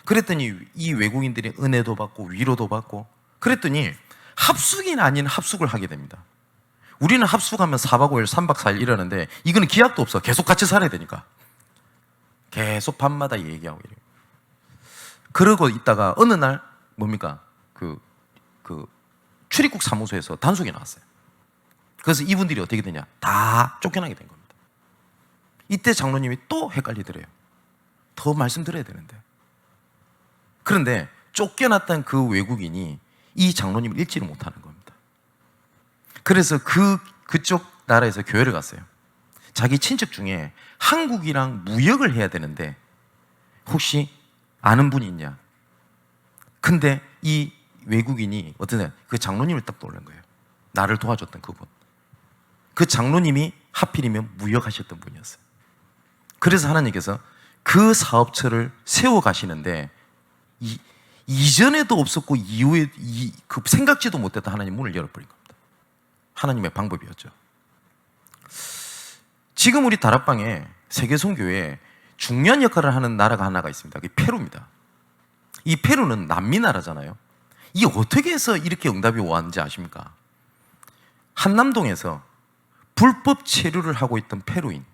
그랬더니 이 외국인들이 은혜도 받고 위로도 받고, 그랬더니 합숙이 아닌 합숙을 하게 됩니다. 우리는 합숙하면 4박 5일 3박 4일 이러는데 이거는 기약도 없어. 계속 같이 살아야 되니까 계속 밤마다 얘기하고 이래요. 그러고 있다가 어느 날 뭡니까? 그 출입국 사무소에서 단속이 나왔어요. 그래서 이분들이 어떻게 되냐? 다 쫓겨나게 된 겁니다. 이때 장로님이 또 헷갈리더래요. 더 말씀드려야 되는데. 그런데 쫓겨났던 그 외국인이 이 장로님을 읽지를 못하는 겁니다. 그래서 그쪽 나라에서 교회를 갔어요. 자기 친척 중에 한국이랑 무역을 해야 되는데 혹시 아는 분이 있냐? 근데 이 외국인이 어떤 그 장로님을 딱 떠올린 거예요. 나를 도와줬던 그분. 그 장로님이 하필이면 무역하셨던 분이었어요. 그래서 하나님께서 그 사업처를 세워 가시는데 이전에도 없었고 이후에 그 생각지도 못했던 하나님 문을 열어버린 겁니다. 하나님의 방법이었죠. 지금 우리 다락방에 세계선교회에 중요한 역할을 하는 나라가 하나가 있습니다. 그게 페루입니다. 이 페루는 남미 나라잖아요. 이게 어떻게 해서 이렇게 응답이 왔는지 아십니까? 한남동에서 불법 체류를 하고 있던 페루인.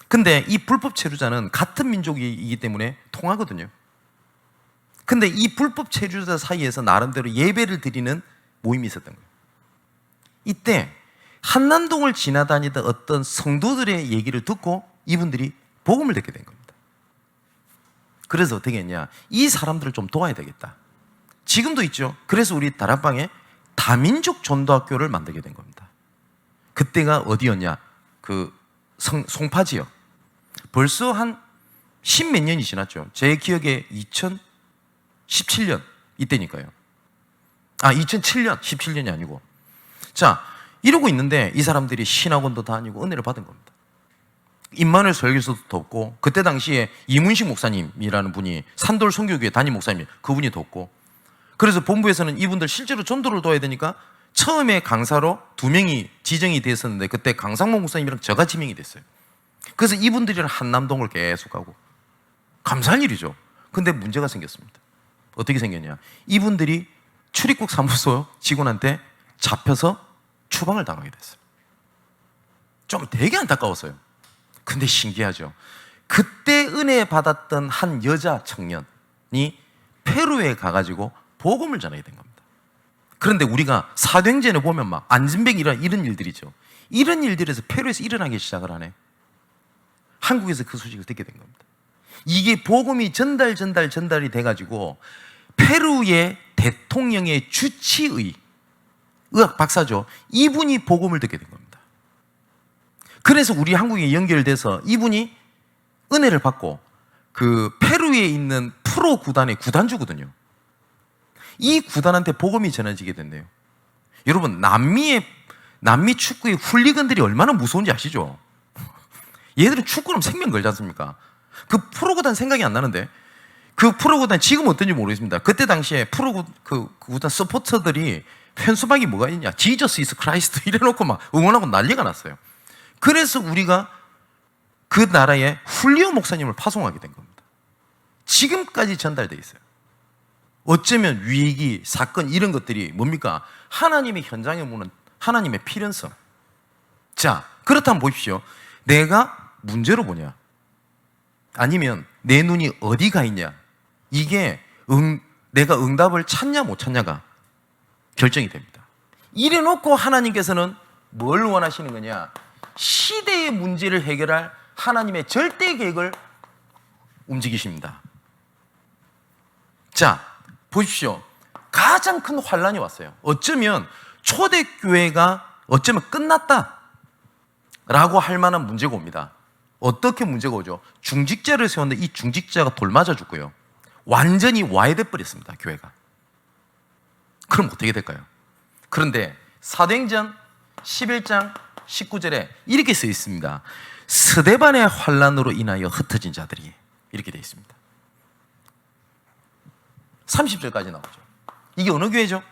근데 이 불법 체류자는 같은 민족이기 때문에 통하거든요. 근데 이 불법 체류자 사이에서 나름대로 예배를 드리는 모임이 있었던 거예요. 이때 한남동을 지나다니던 어떤 성도들의 얘기를 듣고 이분들이 복음을 듣게 된 겁니다. 그래서 어떻게 했냐? 이 사람들을 좀 도와야 되겠다. 지금도 있죠. 그래서 우리 다락방에 다민족 전도학교를 만들게 된 겁니다. 그때가 어디였냐? 그 송파지역. 벌써 한 10몇 년이 지났죠. 제 기억에 2017년 이때니까요. 2007년, 17년이 아니고. 자, 이러고 있는데 이 사람들이 신학원도 다니고 은혜를 받은 겁니다. 임마누엘 설교서도 돕고, 그때 당시에 이문식 목사님이라는 분이 산돌 선교교회 담임 목사님, 그분이 돕고, 그래서 본부에서는 이분들 실제로 전도를 도와야 되니까 처음에 강사로 2명이 지정이 됐었는데 그때 강상모 목사님이랑 저가 지명이 됐어요. 그래서 이분들이랑 한남동을 계속 가고, 감사한 일이죠. 근데 문제가 생겼습니다. 어떻게 생겼냐? 이분들이 출입국 사무소 직원한테 잡혀서 추방을 당하게 됐어요. 좀 되게 안타까웠어요. 근데 신기하죠. 그때 은혜 받았던 한 여자 청년이 페루에 가가지고 복음을 전하게 된 겁니다. 그런데 우리가 사도행전에 보면 막 안진뱅 이런 일들이죠. 이런 일들에서 페루에서 일어나기 시작을 하네. 한국에서 그 소식을 듣게 된 겁니다. 이게 복음이 전달이 돼가지고 페루의 대통령의 주치의, 의학 박사죠. 이분이 복음을 듣게 된 겁니다. 그래서 우리 한국에 연결돼서 이분이 은혜를 받고 그 페루에 있는 프로 구단의 구단주거든요. 이 구단한테 복음이 전해지게 된대요. 여러분, 남미 축구의 훌리건들이 얼마나 무서운지 아시죠? 얘들은 축구는 생명 걸지 않습니까? 그 프로구단 생각이 안 나는데, 그 프로구단 지금 어떤지 모르겠습니다. 그때 당시에 그 구단 서포터들이 편수박이 뭐가 있냐, 지저스 이스 크라이스트 이래놓고 막 응원하고 난리가 났어요. 그래서 우리가 그 나라에 훌리오 목사님을 파송하게 된 겁니다. 지금까지 전달되어 있어요. 어쩌면 위기, 사건 이런 것들이 뭡니까? 하나님의 현장에 오는 하나님의 필연성. 자, 그렇다면 보십시오. 내가 문제로 보냐? 아니면 내 눈이 어디가 있냐? 이게 내가 응답을 찾냐 못 찾냐가 결정이 됩니다. 이래놓고 하나님께서는 뭘 원하시는 거냐? 시대의 문제를 해결할 하나님의 절대 계획을 움직이십니다. 자, 보십시오. 가장 큰 환란이 왔어요. 어쩌면 초대교회가 어쩌면 끝났다라고 할 만한 문제가 옵니다. 어떻게 문제가 오죠? 중직자를 세웠는데 이 중직자가 돌 맞아 죽고요. 완전히 와해돼 버렸습니다, 교회가. 그럼 어떻게 될까요? 그런데 사도행전 11장 19절에 이렇게 써 있습니다. 스데반의 환란으로 인하여 흩어진 자들이, 이렇게 되어 있습니다. 30절까지 나오죠. 이게 어느 교회죠?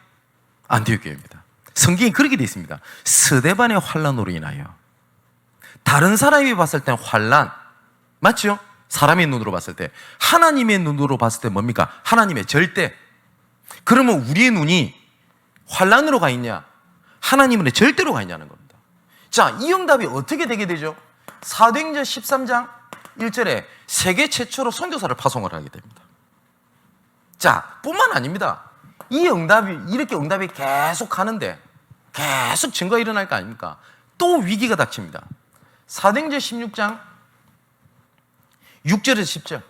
안디옥 교회입니다. 성경이 그렇게 되어 있습니다. 스데반의 환난으로 인하여. 다른 사람이 봤을 땐 환난, 맞죠? 사람의 눈으로 봤을 때. 하나님의 눈으로 봤을 때 뭡니까? 하나님의 절대. 그러면 우리의 눈이 환난으로 가 있냐? 하나님의 절대로 가 있냐는 겁니다. 자, 이 응답이 어떻게 되게 되죠? 사도행전 13장 1절에 세계 최초로 선교사를 파송을 하게 됩니다. 자, 뿐만 아닙니다. 이 응답이, 이렇게 응답이 계속 가는데 계속 증거가 일어날 거 아닙니까? 또 위기가 닥칩니다. 사도행전 16장 6절에서 10절.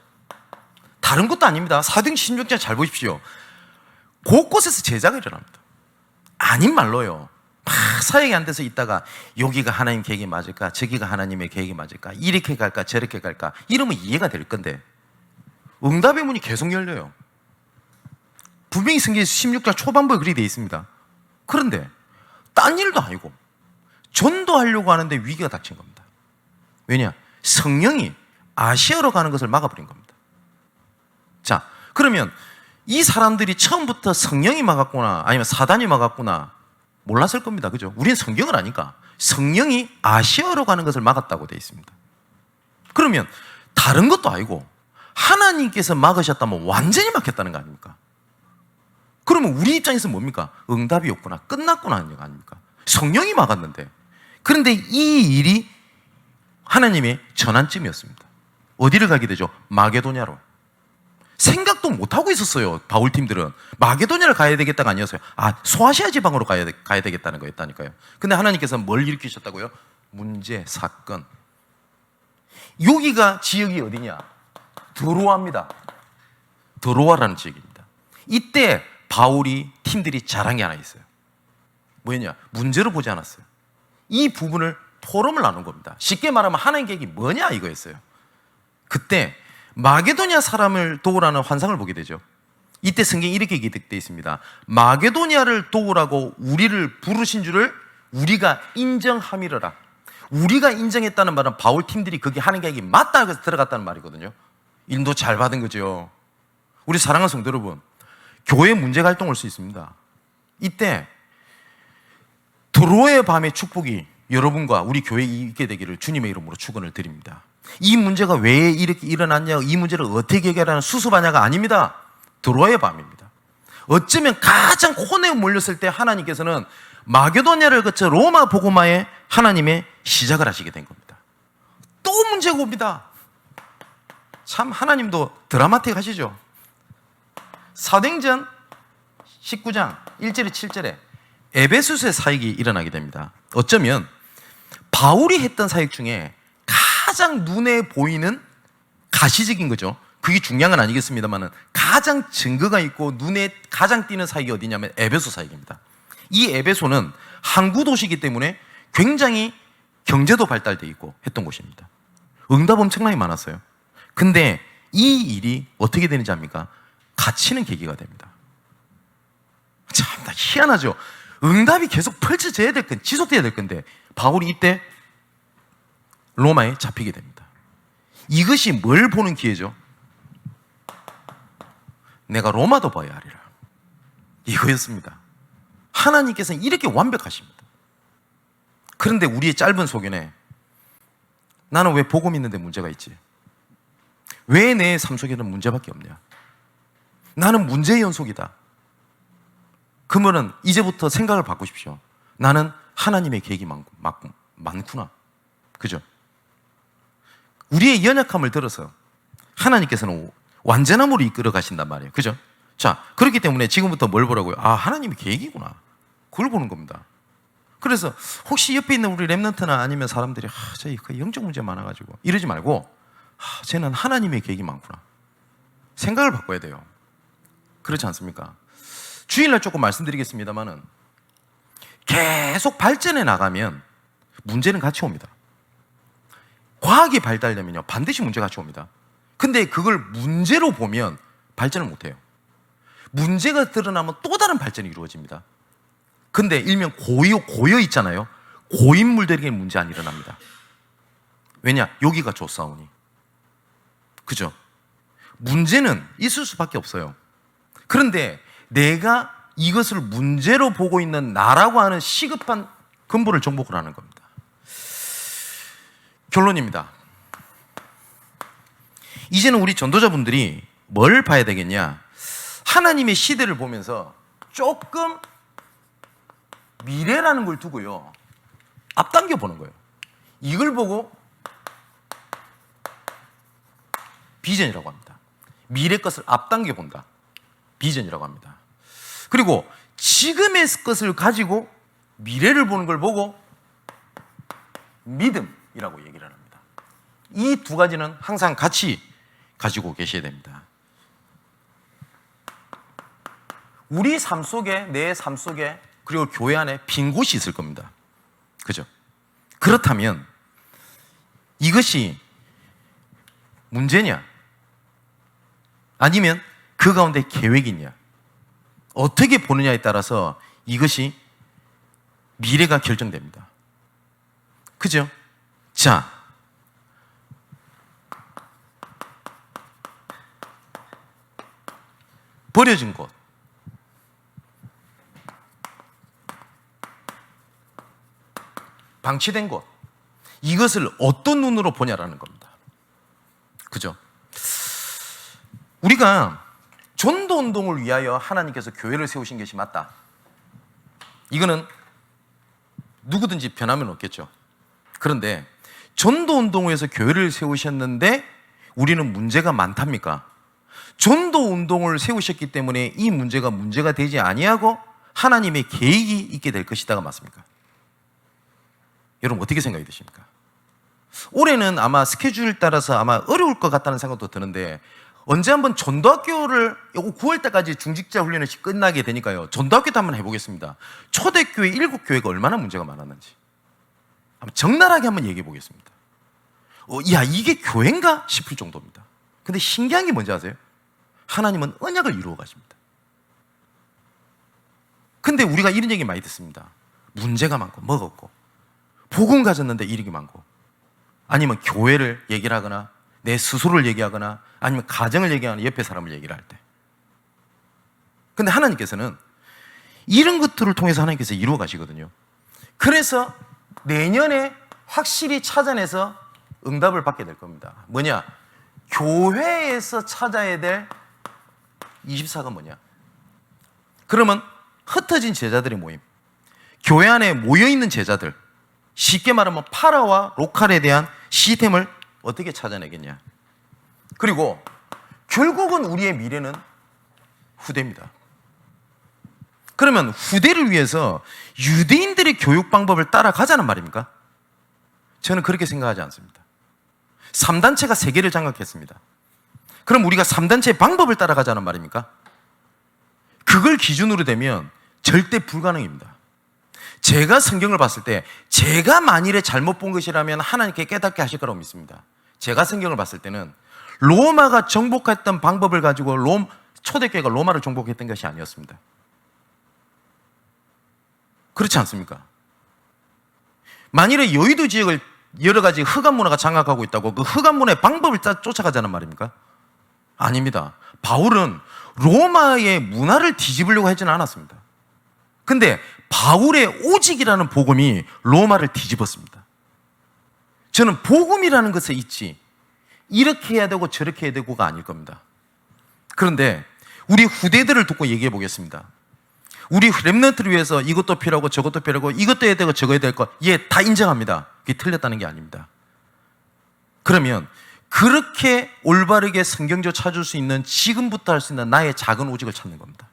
다른 것도 아닙니다. 사도행전 16장 잘 보십시오. 곳곳에서 제자가 일어납니다. 아닌 말로요. 막 사역이 안 돼서 있다가 여기가 하나님 계획이 맞을까? 저기가 하나님의 계획이 맞을까? 이렇게 갈까? 저렇게 갈까? 이러면 이해가 될 건데 응답의 문이 계속 열려요. 분명히 성경에서 16장 초반부에 그렇게 되어 있습니다. 그런데 딴 일도 아니고 전도하려고 하는데 위기가 닥친 겁니다. 왜냐? 성령이 아시아로 가는 것을 막아버린 겁니다. 자, 그러면 이 사람들이 처음부터 성령이 막았구나 아니면 사단이 막았구나 몰랐을 겁니다. 그죠? 우리는 성경을 아니까 성령이 아시아로 가는 것을 막았다고 되어 있습니다. 그러면 다른 것도 아니고 하나님께서 막으셨다면 완전히 막혔다는 거 아닙니까? 그러면 우리 입장에서 뭡니까? 응답이 없구나, 끝났구나 하는 거 아닙니까? 성령이 막았는데. 그런데 이 일이 하나님의 전환점이었습니다. 어디를 가게 되죠? 마게도냐로. 생각도 못하고 있었어요. 바울팀들은 마게도냐를 가야 되겠다가 아니었어요. 소아시아 지방으로 가야 되겠다는 거였다니까요. 근데 하나님께서 뭘 일으키셨다고요? 문제, 사건. 여기가 지역이 어디냐? 드로아입니다. 드로아라는 지역입니다. 이때 바울이 팀들이 잘한 게 하나 있어요. 뭐였냐? 문제로 보지 않았어요. 이 부분을 토론을 나눈 겁니다. 쉽게 말하면 하나님 계획이 뭐냐 이거였어요. 그때 마게도냐 사람을 도우라는 환상을 보게 되죠. 이때 성경이 이렇게 기록되어 있습니다. 마게도냐를 도우라고 우리를 부르신 줄을 우리가 인정함이러라. 우리가 인정했다는 말은 바울 팀들이 거기 하는 계획이 맞다 해서 들어갔다는 말이거든요. 인도 잘 받은 거죠. 우리 사랑하는 성도 여러분, 교회 문제가 활동할 수 있습니다. 이때 드로의 밤의 축복이 여러분과 우리 교회에 있게 되기를 주님의 이름으로 축원을 드립니다. 이 문제가 왜 이렇게 일어났냐, 이 문제를 어떻게 해결하는 수습하냐가 아닙니다. 드로의 밤입니다. 어쩌면 가장 혼에 몰렸을 때 하나님께서는 마게도냐를 거쳐 로마 복음화에 하나님의 시작을 하시게 된 겁니다. 또 문제가 옵니다. 참 하나님도 드라마틱 하시죠. 사도행전 19장 1절에 7절에 에베소서의 사역이 일어나게 됩니다. 어쩌면 바울이 했던 사역 중에 가장 눈에 보이는 가시적인 거죠. 그게 중요한 건 아니겠습니다만 가장 증거가 있고 눈에 가장 띄는 사역이 어디냐면 에베소 사역입니다. 이 에베소는 항구 도시이기 때문에 굉장히 경제도 발달되어 있고 했던 곳입니다. 응답 엄청나게 많았어요. 근데 이 일이 어떻게 되는지 압니까? 갇히는 계기가 됩니다. 참 희한하죠. 응답이 계속 펼쳐져야 될 건, 지속돼야 될 건데 바울이 이때 로마에 잡히게 됩니다. 이것이 뭘 보는 기회죠? 내가 로마도 봐야 하리라. 이거였습니다. 하나님께서는 이렇게 완벽하십니다. 그런데 우리의 짧은 소견에 나는 왜 복음 있는데 문제가 있지? 왜 내 삶 속에는 문제밖에 없냐? 나는 문제의 연속이다. 그러면 이제부터 생각을 바꾸십시오. 나는 하나님의 계획이 많구나. 그죠? 우리의 연약함을 들어서 하나님께서는 완전함으로 이끌어 가신단 말이에요. 그죠? 자, 그렇기 때문에 지금부터 뭘 보라고요? 하나님의 계획이구나. 그걸 보는 겁니다. 그래서 혹시 옆에 있는 우리 랩런트나 아니면 사람들이 저희 그 영적 문제 많아가지고 이러지 말고 쟤는 하나님의 계획이 많구나. 생각을 바꿔야 돼요. 그렇지 않습니까? 주일날 조금 말씀드리겠습니다만은 계속 발전해 나가면 문제는 같이 옵니다. 과학이 발달되면요 반드시 문제가 같이 옵니다. 근데 그걸 문제로 보면 발전을 못해요. 문제가 드러나면 또 다른 발전이 이루어집니다. 근데 일명 고여 있잖아요. 고인물들에게 문제 안 일어납니다. 왜냐? 여기가 좋사오니. 그죠? 문제는 있을 수밖에 없어요. 그런데 내가 이것을 문제로 보고 있는 나라고 하는 시급한 근본을 정복을 하는 겁니다. 결론입니다. 이제는 우리 전도자분들이 뭘 봐야 되겠냐? 하나님의 시대를 보면서 조금 미래라는 걸 두고요, 앞당겨 보는 거예요. 이걸 보고 비전이라고 합니다. 미래 것을 앞당겨 본다. 비전이라고 합니다. 그리고 지금의 것을 가지고 미래를 보는 걸 보고 믿음이라고 얘기를 합니다. 이 두 가지는 항상 같이 가지고 계셔야 됩니다. 우리 삶 속에, 내 삶 속에, 그리고 교회 안에 빈 곳이 있을 겁니다. 그죠? 그렇다면 이것이 문제냐? 아니면 그 가운데 계획이 있냐? 어떻게 보느냐에 따라서 이것이 미래가 결정됩니다. 그죠? 자, 버려진 곳, 방치된 곳, 이것을 어떤 눈으로 보냐라는 겁니다. 그죠? 우리가 전도 운동을 위하여 하나님께서 교회를 세우신 것이 맞다. 이거는 누구든지 변함은 없겠죠. 그런데 전도 운동을 위해서 교회를 세우셨는데 우리는 문제가 많답니까? 전도 운동을 세우셨기 때문에 이 문제가 되지 아니하고 하나님의 계획이 있게 될 것이다가 맞습니까? 여러분 어떻게 생각이 드십니까? 올해는 아마 스케줄 따라서 아마 어려울 것 같다는 생각도 드는데, 언제 한번 전도학교를 9월 때까지 중직자 훈련이 끝나게 되니까요, 전도학교도 한번 해보겠습니다. 초대교회 7교회가 얼마나 문제가 많았는지 한번 적나라하게 한번 얘기해 보겠습니다. 야, 이게 교회인가 싶을 정도입니다. 근데 신기한 게 뭔지 아세요? 하나님은 언약을 이루어 가십니다. 근데 우리가 이런 얘기 많이 듣습니다. 문제가 많고 먹었고 복음 가졌는데 이력이 많고, 아니면 교회를 얘기를 하거나 내 스스로를 얘기하거나 아니면 가정을 얘기하거나 옆에 사람을 얘기를 할 때. 근데 하나님께서는 이런 것들을 통해서 하나님께서 이루어 가시거든요. 그래서 내년에 확실히 찾아내서 응답을 받게 될 겁니다. 뭐냐? 교회에서 찾아야 될 24가 뭐냐? 그러면 흩어진 제자들의 모임, 교회 안에 모여있는 제자들, 쉽게 말하면 파라와 로컬에 대한 시스템을 어떻게 찾아내겠냐? 그리고 결국은 우리의 미래는 후대입니다. 그러면 후대를 위해서 유대인들의 교육 방법을 따라가자는 말입니까? 저는 그렇게 생각하지 않습니다. 3단체가 세계를 장악했습니다. 그럼 우리가 3단체의 방법을 따라가자는 말입니까? 그걸 기준으로 되면 절대 불가능입니다. 제가 성경을 봤을 때 제가 만일에 잘못 본 것이라면 하나님께 깨닫게 하실 거라고 믿습니다. 제가 성경을 봤을 때는 로마가 정복했던 방법을 가지고 초대교회가 로마를 정복했던 것이 아니었습니다. 그렇지 않습니까? 만일에 여의도 지역을 여러 가지 흑암 문화가 장악하고 있다고 그 흑암 문화의 방법을 쫓아가자는 말입니까? 아닙니다. 바울은 로마의 문화를 뒤집으려고 하지는 않았습니다. 근데 바울의 오직이라는 복음이 로마를 뒤집었습니다. 저는 복음이라는 것에 있지 이렇게 해야 되고 저렇게 해야 되고가 아닐 겁니다. 그런데 우리 후대들을 듣고 얘기해 보겠습니다. 우리 렘넌트를 위해서 이것도 필요하고 저것도 필요하고 이것도 해야 되고 저거 해야 될 거, 예, 다 인정합니다. 그게 틀렸다는 게 아닙니다. 그러면 그렇게 올바르게 성경적 찾을 수 있는, 지금부터 할 수 있는 나의 작은 오직을 찾는 겁니다.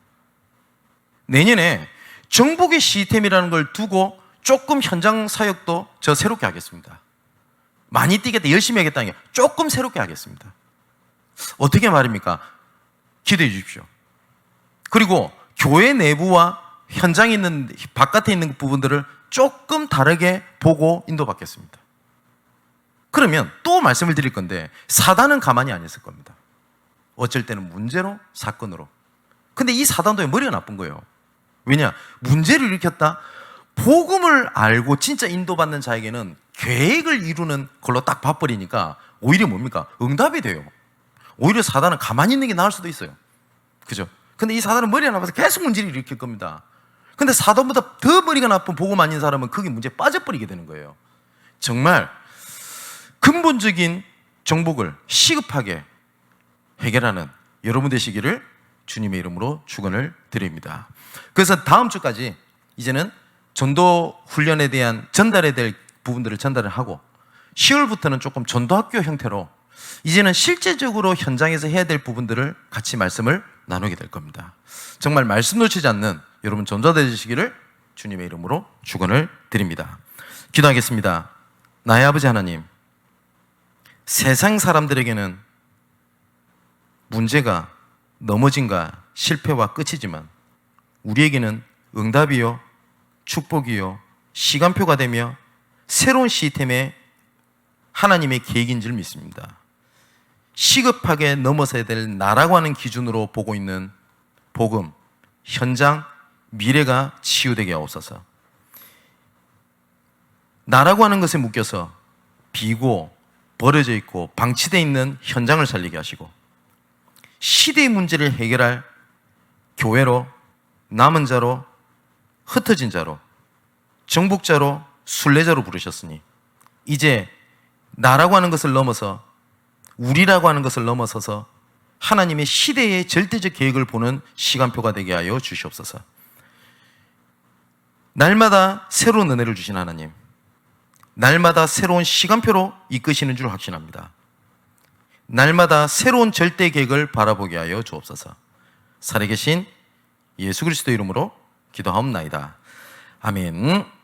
내년에 정복의 시스템이라는 걸 두고 조금 현장 사역도 저 새롭게 하겠습니다. 많이 뛰겠다, 열심히 하겠다는 게 조금 새롭게 하겠습니다. 어떻게 말입니까? 기대해 주십시오. 그리고 교회 내부와 현장에 있는, 바깥에 있는 부분들을 조금 다르게 보고 인도받겠습니다. 그러면 또 말씀을 드릴 건데, 사단은 가만히 안 있을 겁니다. 어쩔 때는 문제로, 사건으로. 근데 이 사단도 머리가 나쁜 거예요. 왜냐? 문제를 일으켰다? 복음을 알고 진짜 인도받는 자에게는 계획을 이루는 걸로 딱 봐버리니까 오히려 뭡니까? 응답이 돼요. 오히려 사단은 가만히 있는 게 나을 수도 있어요. 그죠? 근데 이 사단은 머리가 나빠서 계속 문제를 일으킬 겁니다. 근데 사단보다 더 머리가 나쁜 복음 아닌 사람은 거기 문제에 빠져버리게 되는 거예요. 정말 근본적인 정복을 시급하게 해결하는 여러분 되시기를 주님의 이름으로 축원을 드립니다. 그래서 다음 주까지 이제는 전도 훈련에 대한 전달해야 될 부분들을 전달을 하고 10월부터는 조금 전도학교 형태로 이제는 실제적으로 현장에서 해야 될 부분들을 같이 말씀을 나누게 될 겁니다. 정말 말씀 놓치지 않는 여러분 전도자 되시기를 주님의 이름으로 축원을 드립니다. 기도하겠습니다. 나의 아버지 하나님, 세상 사람들에게는 문제가 넘어짐과 실패와 끝이지만 우리에게는 응답이요, 축복이요, 시간표가 되며 새로운 시스템의 하나님의 계획인 줄 믿습니다. 시급하게 넘어서야 될 나라고 하는 기준으로 보고 있는 복음, 현장, 미래가 치유되게 하옵소서. 나라고 하는 것에 묶여서 비고 버려져 있고 방치되어 있는 현장을 살리게 하시고 시대의 문제를 해결할 교회로, 남은 자로, 흩어진 자로, 정복자로, 순례자로 부르셨으니 이제 나라고 하는 것을 넘어서 우리라고 하는 것을 넘어서서 하나님의 시대의 절대적 계획을 보는 시간표가 되게 하여 주시옵소서. 날마다 새로운 은혜를 주신 하나님, 날마다 새로운 시간표로 이끄시는 줄 확신합니다. 날마다 새로운 절대 계획을 바라보게 하여 주옵소서. 살아계신 예수 그리스도 이름으로 기도하옵나이다. 아멘.